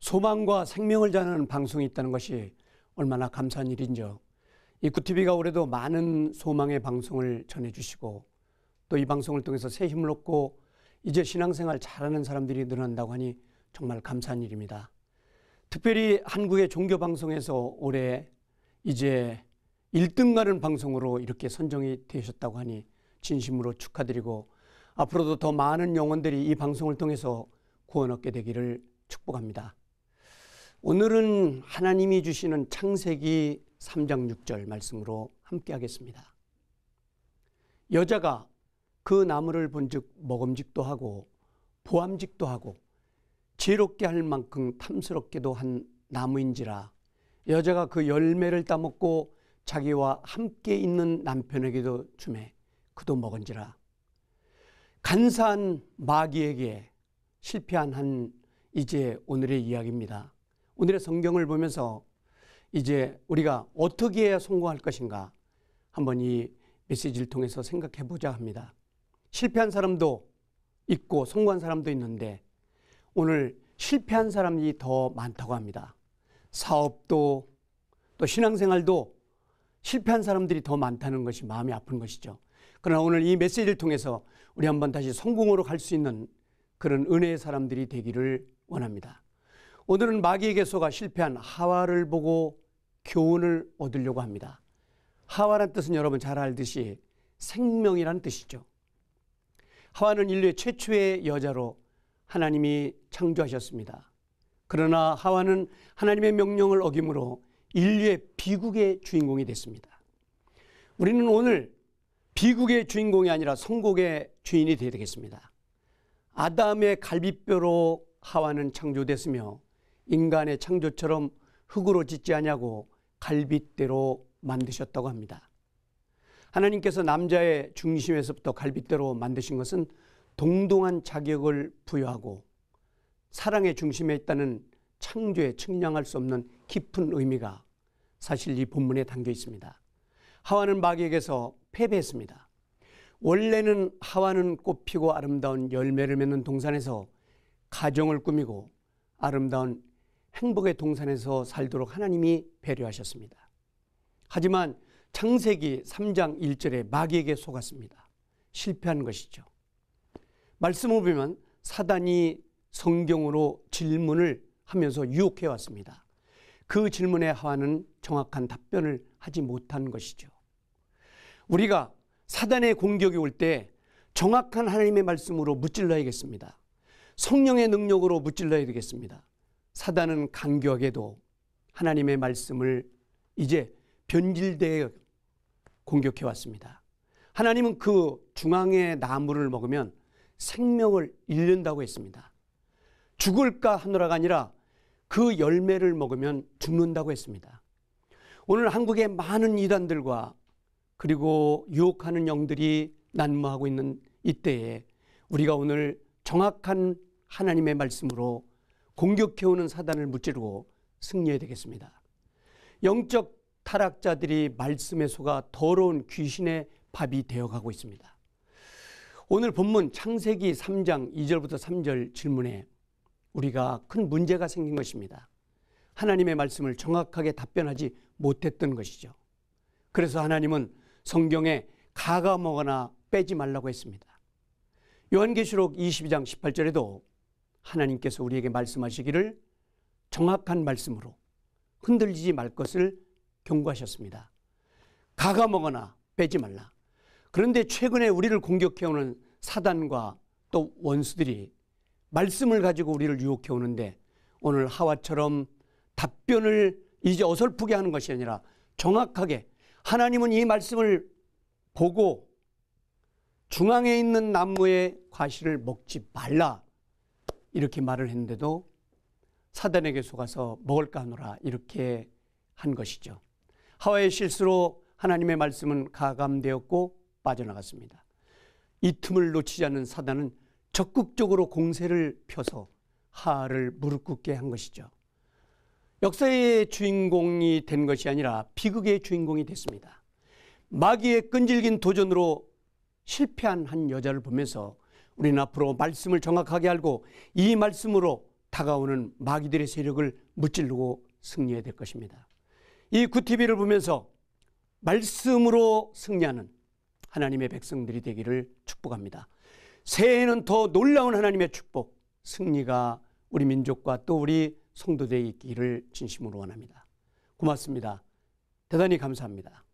소망과 생명을 전하는 방송이 있다는 것이 얼마나 감사한 일인지요. 이 굿TV가 올해도 많은 소망의 방송을 전해주시고 또 이 방송을 통해서 새 힘을 얻고 이제 신앙생활 잘하는 사람들이 늘어난다고 하니 정말 감사한 일입니다. 특별히 한국의 종교방송에서 올해 이제 1등 가는 방송으로 이렇게 선정이 되셨다고 하니 진심으로 축하드리고 앞으로도 더 많은 영혼들이 이 방송을 통해서 구원 얻게 되기를 축복합니다. 오늘은 하나님이 주시는 창세기 3장 6절 말씀으로 함께 하겠습니다. 여자가 그 나무를 본즉 먹음직도 하고 보암직도 하고 지혜롭게 할 만큼 탐스럽게도 한 나무인지라 여자가 그 열매를 따먹고 자기와 함께 있는 남편에게도 주매 그도 먹은지라. 간사한 마귀에게 실패한 한 이제 오늘의 이야기입니다. 오늘의 성경을 보면서 이제 우리가 어떻게 해야 성공할 것인가 한번 이 메시지를 통해서 생각해 보자 합니다. 실패한 사람도 있고 성공한 사람도 있는데 오늘 실패한 사람이 더 많다고 합니다. 사업도 또 신앙생활도 실패한 사람들이 더 많다는 것이 마음이 아픈 것이죠. 그러나 오늘 이 메시지를 통해서 우리 한번 다시 성공으로 갈 수 있는 그런 은혜의 사람들이 되기를 원합니다. 오늘은 마귀에게 속아 실패한 하와를 보고 교훈을 얻으려고 합니다. 하와란 뜻은 여러분 잘 알듯이 생명이란 뜻이죠. 하와는 인류의 최초의 여자로 하나님이 창조하셨습니다. 그러나 하와는 하나님의 명령을 어김으로 인류의 비극의 주인공이 됐습니다. 우리는 오늘 비극의 주인공이 아니라 성공의 주인이 되어야 되겠습니다. 아담의 갈비뼈로 하와는 창조됐으며 인간의 창조처럼 흙으로 짓지 아니하고 갈빗대로 만드셨다고 합니다. 하나님께서 남자의 중심에서부터 갈빗대로 만드신 것은 동등한 자격을 부여하고 사랑의 중심에 있다는 창조에 측량할 수 없는 깊은 의미가 사실 이 본문에 담겨 있습니다. 하와는 마귀에게서 패배했습니다. 원래는 하와는 꽃피고 아름다운 열매를 맺는 동산에서 가정을 꾸미고 아름다운 행복의 동산에서 살도록 하나님이 배려하셨습니다. 하지만 창세기 3장 1절에 마귀에게 속았습니다. 실패한 것이죠. 말씀을 보면 사단이 성경으로 질문을 하면서 유혹해 왔습니다. 그 질문에 하와는 정확한 답변을 하지 못한 것이죠. 우리가 사단의 공격이 올 때 정확한 하나님의 말씀으로 무찔러야겠습니다. 성령의 능력으로 무찔러야 되겠습니다. 사단은 간교하게도 하나님의 말씀을 이제 변질되어 공격해 왔습니다. 하나님은 그 중앙의 나무를 먹으면 생명을 잃는다고 했습니다. 죽을까 하노라가 아니라 그 열매를 먹으면 죽는다고 했습니다. 오늘 한국의 많은 이단들과 그리고 유혹하는 영들이 난무하고 있는 이때에 우리가 오늘 정확한 하나님의 말씀으로 공격해오는 사단을 무찌르고 승리해야 되겠습니다. 영적 타락자들이 말씀에 속아 더러운 귀신의 밥이 되어가고 있습니다. 오늘 본문 창세기 3장 2절부터 3절 질문에 우리가 큰 문제가 생긴 것입니다. 하나님의 말씀을 정확하게 답변하지 못했던 것이죠. 그래서 하나님은 성경에 가감하거나 빼지 말라고 했습니다. 요한계시록 22장 18절에도 하나님께서 우리에게 말씀하시기를 정확한 말씀으로 흔들리지 말 것을 경고하셨습니다. 가감하거나 빼지 말라. 그런데 최근에 우리를 공격해오는 사단과 또 원수들이 말씀을 가지고 우리를 유혹해 오는데 오늘 하와처럼 답변을 이제 어설프게 하는 것이 아니라 정확하게 하나님은 이 말씀을 보고 중앙에 있는 나무의 과실을 먹지 말라 이렇게 말을 했는데도 사단에게 속아서 먹을까 하노라 이렇게 한 것이죠. 하와의 실수로 하나님의 말씀은 가감되었고 빠져나갔습니다. 이 틈을 놓치지 않는 사단은 적극적으로 공세를 펴서 하와를 무릎 꿇게 한 것이죠. 역사의 주인공이 된 것이 아니라 비극의 주인공이 됐습니다. 마귀의 끈질긴 도전으로 실패한 한 여자를 보면서 우리는 앞으로 말씀을 정확하게 알고 이 말씀으로 다가오는 마귀들의 세력을 무찌르고 승리해야 될 것입니다. 이 굿TV를 보면서 말씀으로 승리하는 하나님의 백성들이 되기를 축복합니다. 새해에는 더 놀라운 하나님의 축복, 승리가 우리 민족과 또 우리 성도들에 있기를 진심으로 원합니다. 고맙습니다. 대단히 감사합니다.